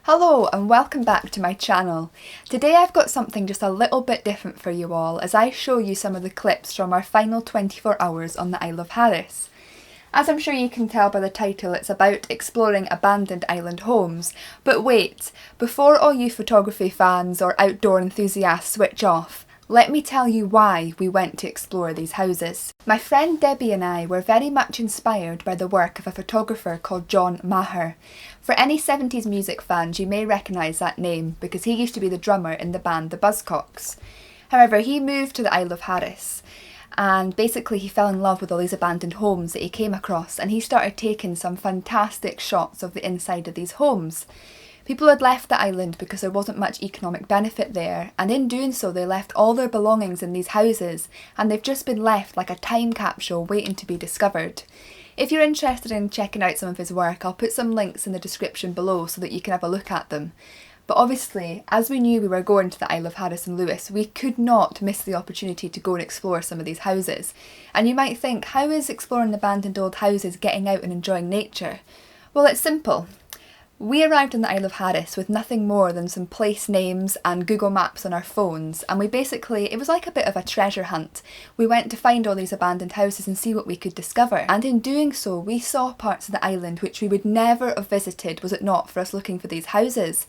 Hello and welcome back to my channel. Today I've got something just a little bit different for you all as I show you some of the clips from our final 24 hours on the Isle of Harris. As I'm sure you can tell by the title, it's about exploring abandoned island homes. But wait, before all you photography fans or outdoor enthusiasts switch off, let me tell you why we went to explore these houses. My friend Debbie and I were very much inspired by the work of a photographer called John Maher. For any 70s music fans, you may recognise that name because he used to be the drummer in the band the Buzzcocks. However, he moved to the Isle of Harris and basically he fell in love with all these abandoned homes that he came across, and he started taking some fantastic shots of the inside of these homes. People had left the island because there wasn't much economic benefit there, and in doing so they left all their belongings in these houses, and they've just been left like a time capsule waiting to be discovered. If you're interested in checking out some of his work, I'll put some links in the description below so that you can have a look at them. But obviously, as we knew we were going to the Isle of Harris and Lewis, we could not miss the opportunity to go and explore some of these houses. And you might think, how is exploring abandoned old houses getting out and enjoying nature? Well, it's simple. We arrived on the Isle of Harris with nothing more than some place names and Google Maps on our phones, and it was like a bit of a treasure hunt. We went to find all these abandoned houses and see what we could discover, and in doing so we saw parts of the island which we would never have visited was it not for us looking for these houses.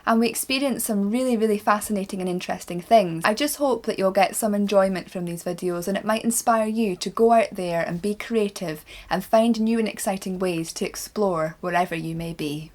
And we experienced some really fascinating and interesting things. I just hope that you'll get some enjoyment from these videos and it might inspire you to go out there and be creative and find new and exciting ways to explore wherever you may be.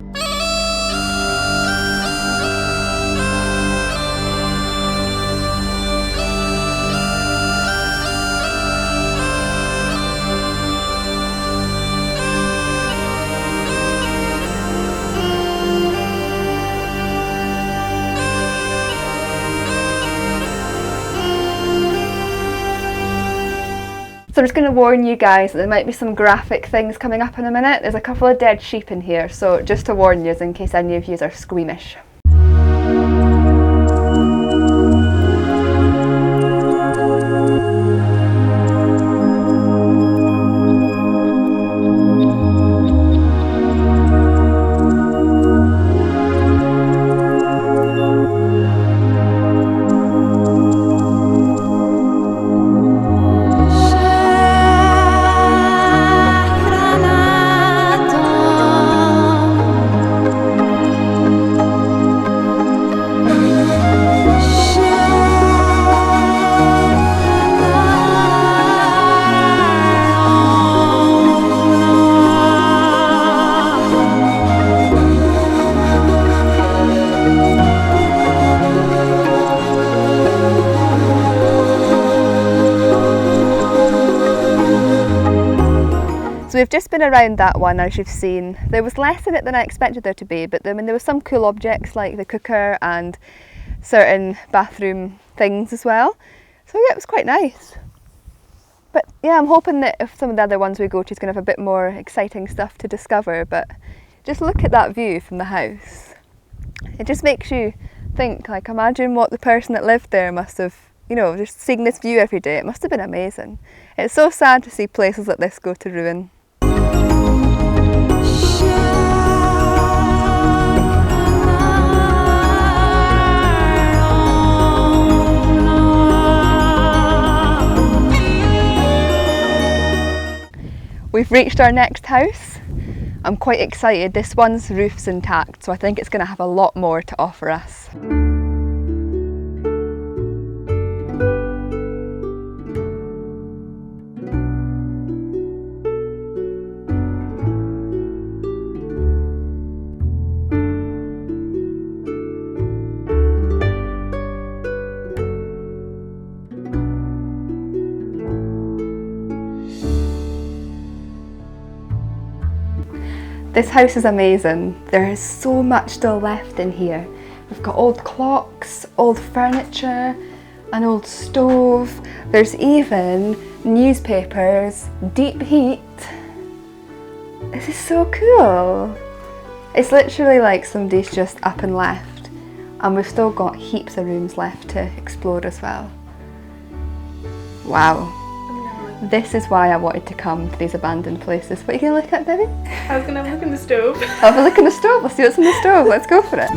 So I'm just going to warn you guys that there might be some graphic things coming up in a minute. There's a couple of dead sheep in here, so just to warn you in case any of you are squeamish. So we've just been around that one, as you've seen. There was less in it than I expected there to be, but there were some cool objects like the cooker and certain bathroom things as well. So yeah, it was quite nice. But yeah, I'm hoping that if some of the other ones we go to is going to have a bit more exciting stuff to discover, but just look at that view from the house. It just makes you think, like, imagine what the person that lived there must have, you know, just seeing this view every day. It must have been amazing. It's so sad to see places like this go to ruin. We've reached our next house. I'm quite excited. This one's roof's intact, so I think it's going to have a lot more to offer us. This house is amazing. There is so much still left in here. We've got old clocks, old furniture, an old stove. There's even newspapers, deep heat. This is so cool. It's literally like somebody's just up and left, and we've still got heaps of rooms left to explore as well. Wow. This is why I wanted to come to these abandoned places. What are you going to look at, baby? I was going to have a look in the stove. I'll have a look in the stove. Let's see what's in the stove. Let's go for it.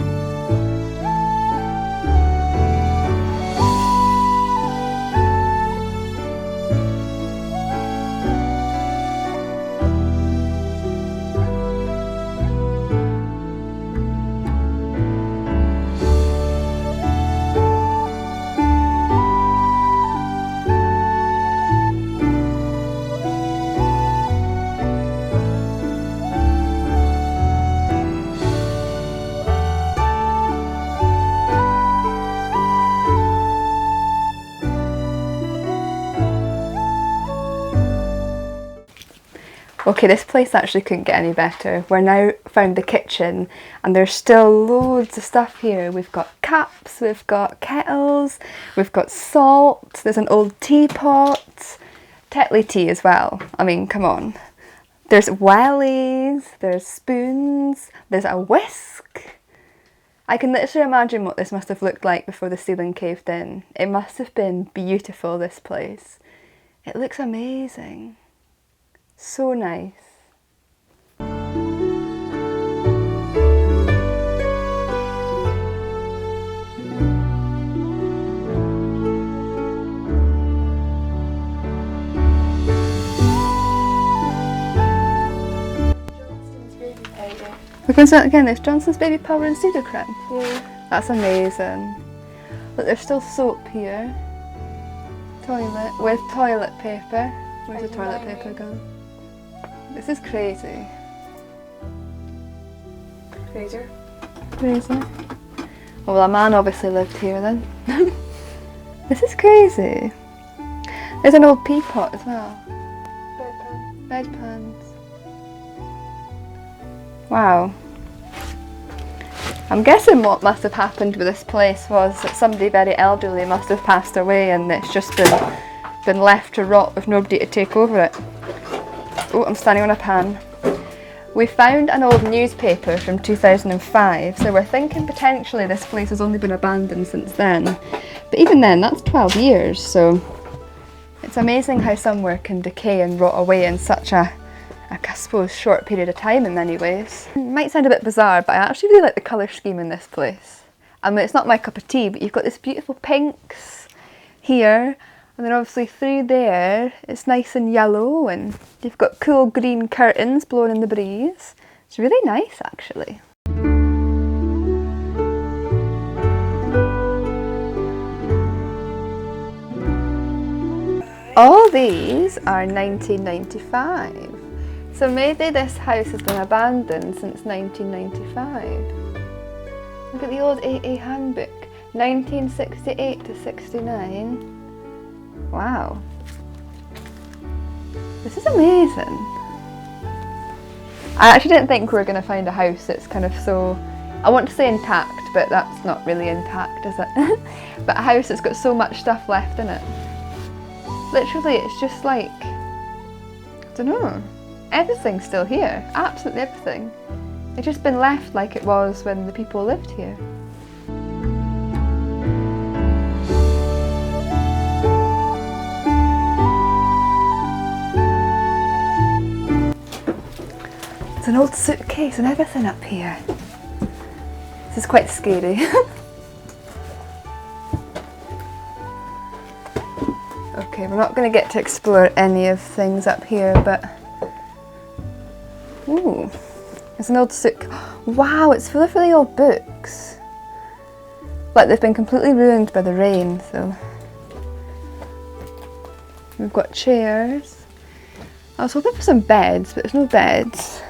Okay, this place actually couldn't get any better. We're now found the kitchen and there's still loads of stuff here. We've got cups, we've got kettles, we've got salt, there's an old teapot, Tetley tea as well. I mean, come on. There's wellies, there's spoons, there's a whisk. I can literally imagine what this must have looked like before the ceiling caved in. It must have been beautiful, this place. It looks amazing. So nice. We're going to start again. There's Johnson's baby powder and pseudo-creme. Yeah. That's amazing. Look, there's still soap here. Toilet with toilet paper. Where's the toilet paper gone? This is crazy. Crazier. Crazy. Oh, well, a man obviously lived here then. This is crazy. There's an old teapot as well. Bedpan. Bedpans. Wow. I'm guessing what must have happened with this place was that somebody very elderly must have passed away and it's just been left to rot with nobody to take over it. Oh, I'm standing on a pan. We found an old newspaper from 2005, so we're thinking potentially this place has only been abandoned since then. But even then, that's 12 years, so it's amazing how somewhere can decay and rot away in such I suppose, short period of time in many ways. It might sound a bit bizarre, but I actually really like the colour scheme in this place. I mean, it's not my cup of tea, but you've got this beautiful pinks here, and then obviously through there, it's nice and yellow, and you've got cool green curtains blowing in the breeze. It's really nice, actually. All these are 1995. So maybe this house has been abandoned since 1995. Look at the old AA handbook, 1968 to 69. Wow. This is amazing. I actually didn't think we were going to find a house that's kind of so, I want to say intact, but that's not really intact, is it? But a house that's got so much stuff left in it. Literally, it's just like, I don't know. Everything's still here, absolutely everything. It's just been left like it was when the people lived here. There's an old suitcase and everything up here. This is quite scary. Okay, we're not going to get to explore any of things up here, but ooh, it's an old suitcase. Wow, it's full of really old books. Like they've been completely ruined by the rain, so. We've got chairs. I was hoping for some beds, but there's no beds.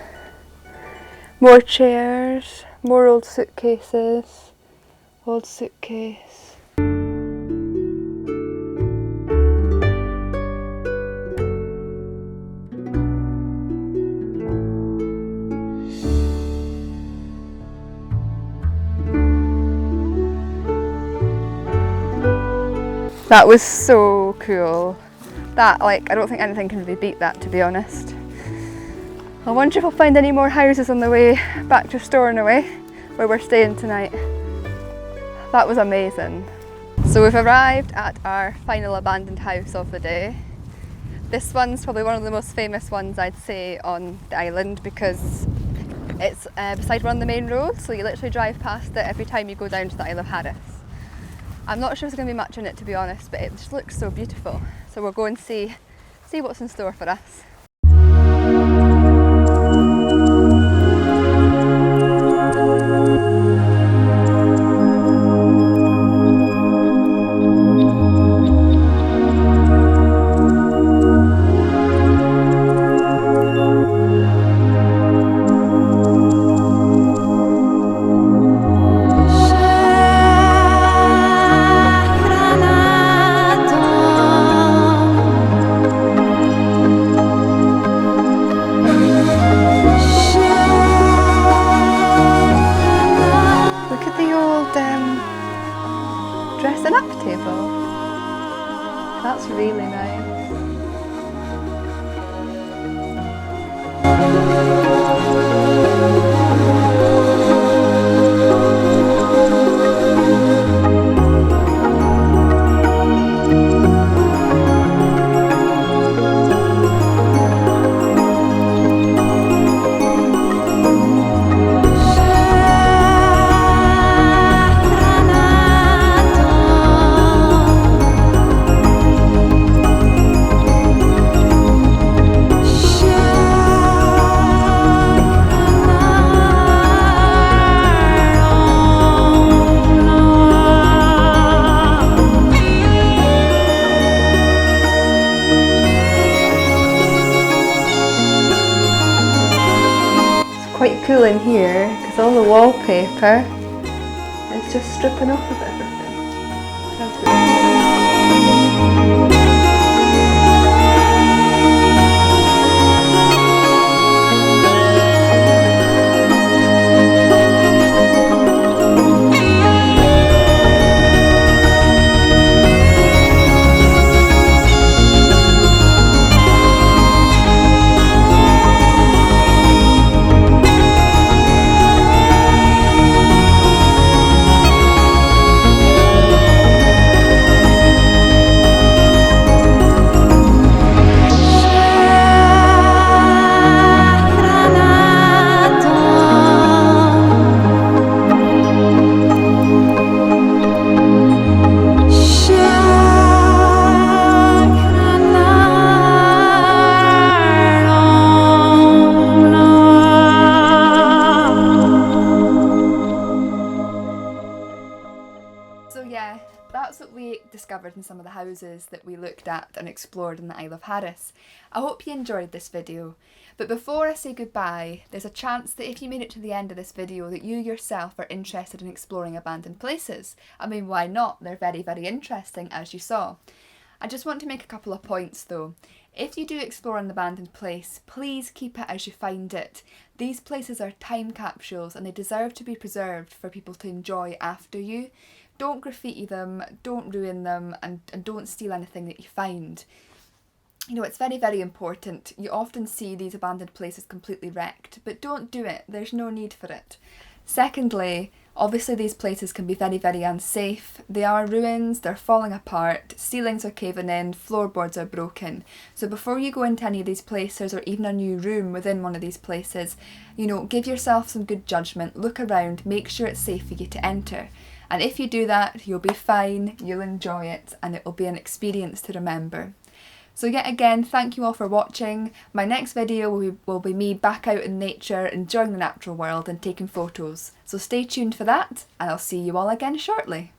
More chairs, more old suitcases, old suitcase. That was so cool. That, like, I don't think anything can really beat that, to be honest. I wonder if I'll find any more houses on the way back to Stornoway, where we're staying tonight. That was amazing. So we've arrived at our final abandoned house of the day. This one's probably one of the most famous ones, I'd say, on the island, because it's beside one of the main roads, so you literally drive past it every time you go down to the Isle of Harris. I'm not sure there's going to be much in it, to be honest, but it just looks so beautiful. So we'll go and see what's in store for us. Dressing up table. That's really nice. Quite cool in here because all the wallpaper is just stripping off of everything. Sounds good. So yeah, that's what we discovered in some of the houses that we looked at and explored in the Isle of Harris. I hope you enjoyed this video, but before I say goodbye, there's a chance that if you made it to the end of this video that you yourself are interested in exploring abandoned places. I mean, why not? They're very, very interesting, as you saw. I just want to make a couple of points though. If you do explore an abandoned place, please keep it as you find it. These places are time capsules and they deserve to be preserved for people to enjoy after you. Don't graffiti them, don't ruin them, and don't steal anything that you find. You know, it's very, very important. You often see these abandoned places completely wrecked, but don't do it. There's no need for it. Secondly, obviously these places can be very, very unsafe. They are ruins, they're falling apart, ceilings are caving in, floorboards are broken. So before you go into any of these places or even a new room within one of these places, you know, give yourself some good judgment, look around, make sure it's safe for you to enter. And if you do that, you'll be fine, you'll enjoy it, and it will be an experience to remember. So yet again, thank you all for watching. My next video will be me back out in nature, enjoying the natural world and taking photos. So stay tuned for that, and I'll see you all again shortly.